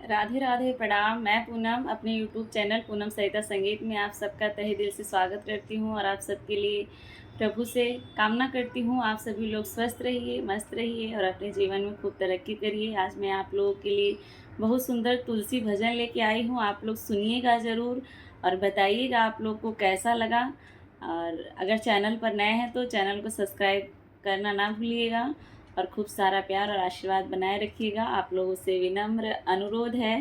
राधे राधे प्रणाम। मैं पूनम अपने यूट्यूब चैनल पूनम सहिता संगीत में आप सबका तहे दिल से स्वागत करती हूं और आप सबके लिए प्रभु से कामना करती हूं आप सभी लोग स्वस्थ रहिए, मस्त रहिए और अपने जीवन में खूब तरक्की करिए। आज मैं आप लोगों के लिए बहुत सुंदर तुलसी भजन लेके आई हूं। आप लोग सुनिएगा ज़रूर और बताइएगा आप लोग को कैसा लगा। और अगर चैनल पर नए हैं तो चैनल को सब्सक्राइब करना ना भूलिएगा और खूब सारा प्यार और आशीर्वाद बनाए रखिएगा। आप लोगों से विनम्र अनुरोध है।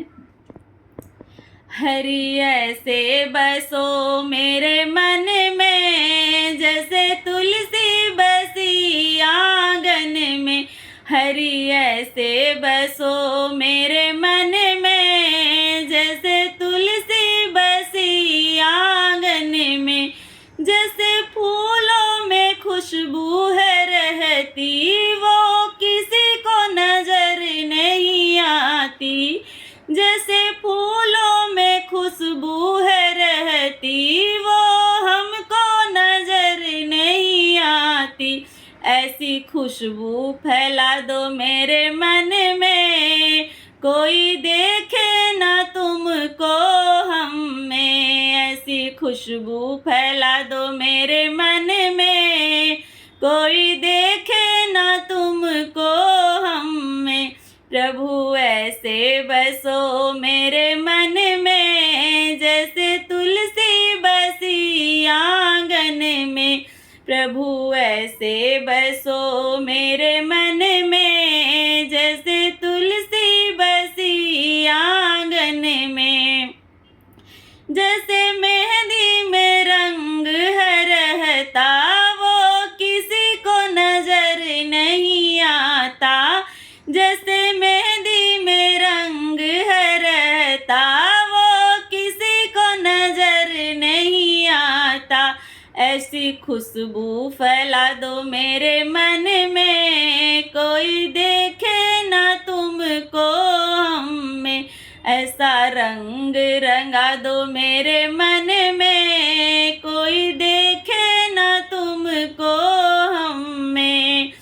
हरि ऐसे बसो मेरे मन में, जैसे तुलसी बसी आंगन में। हरि ऐसे बसो मेरे मन में, जैसे तुलसी बसी आंगन में। जैसे फूलों में खुशबू है रहती, वो किसी को नजर नहीं आती। जैसे फूलों में खुशबू है रहती, वो हमको नजर नहीं आती। ऐसी खुशबू फैला दो मेरे मन में, कोई देखे ना तुमको हम में। ऐसी खुशबू फैला दो मेरे मन में, कोई देखे ना तुमको हम में। प्रभु ऐसे बसो मेरे मन में, जैसे तुलसी बसी आंगन में। प्रभु ऐसे बसो मेरे मन में, जैसे तुलसी बसी आंगन में। जैसे मेहंदी में रंग है रहता, वो किसी को नजर नहीं आता। जैसे मेहंदी में रंग है रहता, वो किसी को नजर नहीं आता। ऐसी खुशबू फैला दो मेरे मन में, कोई देखे ना तुमको हम में। ऐसा रंग रंगा दो मेरे मन में, कोई देखे ना तुमको हम में।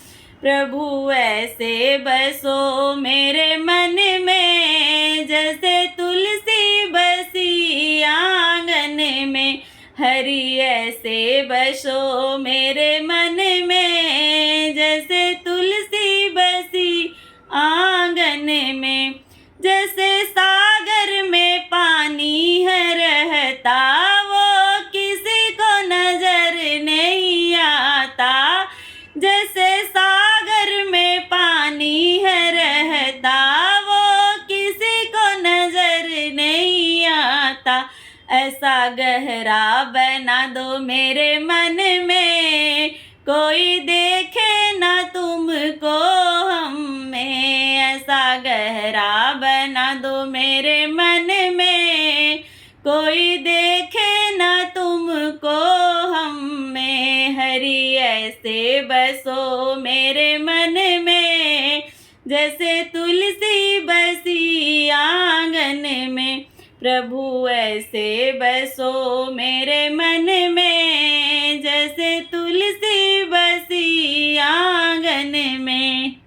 प्रभु ऐसे बसो मेरे मन में, जैसे तुलसी बसी आंगन में। हरि ऐसे बसो मेरे मन में, जैसे तुलसी बसी आंगन में। जैसे सागर में पानी है रहता, वो किसी को नजर नहीं आता। जैसे सागर में पानी है रहता, वो किसी को नजर नहीं आता। ऐसा गहरा बना दो मेरे मन में, कोई देखे ना तुमको हम में। ऐसा गहरा बना दो मेरे मन में, कोई देखे ना तुमको हम में। हरि ऐसे बसो मेरे मन में, जैसे तुलसी बसी आंगन में। प्रभु ऐसे बसो मेरे मन में, जैसे तुलसी बसी आंगन में।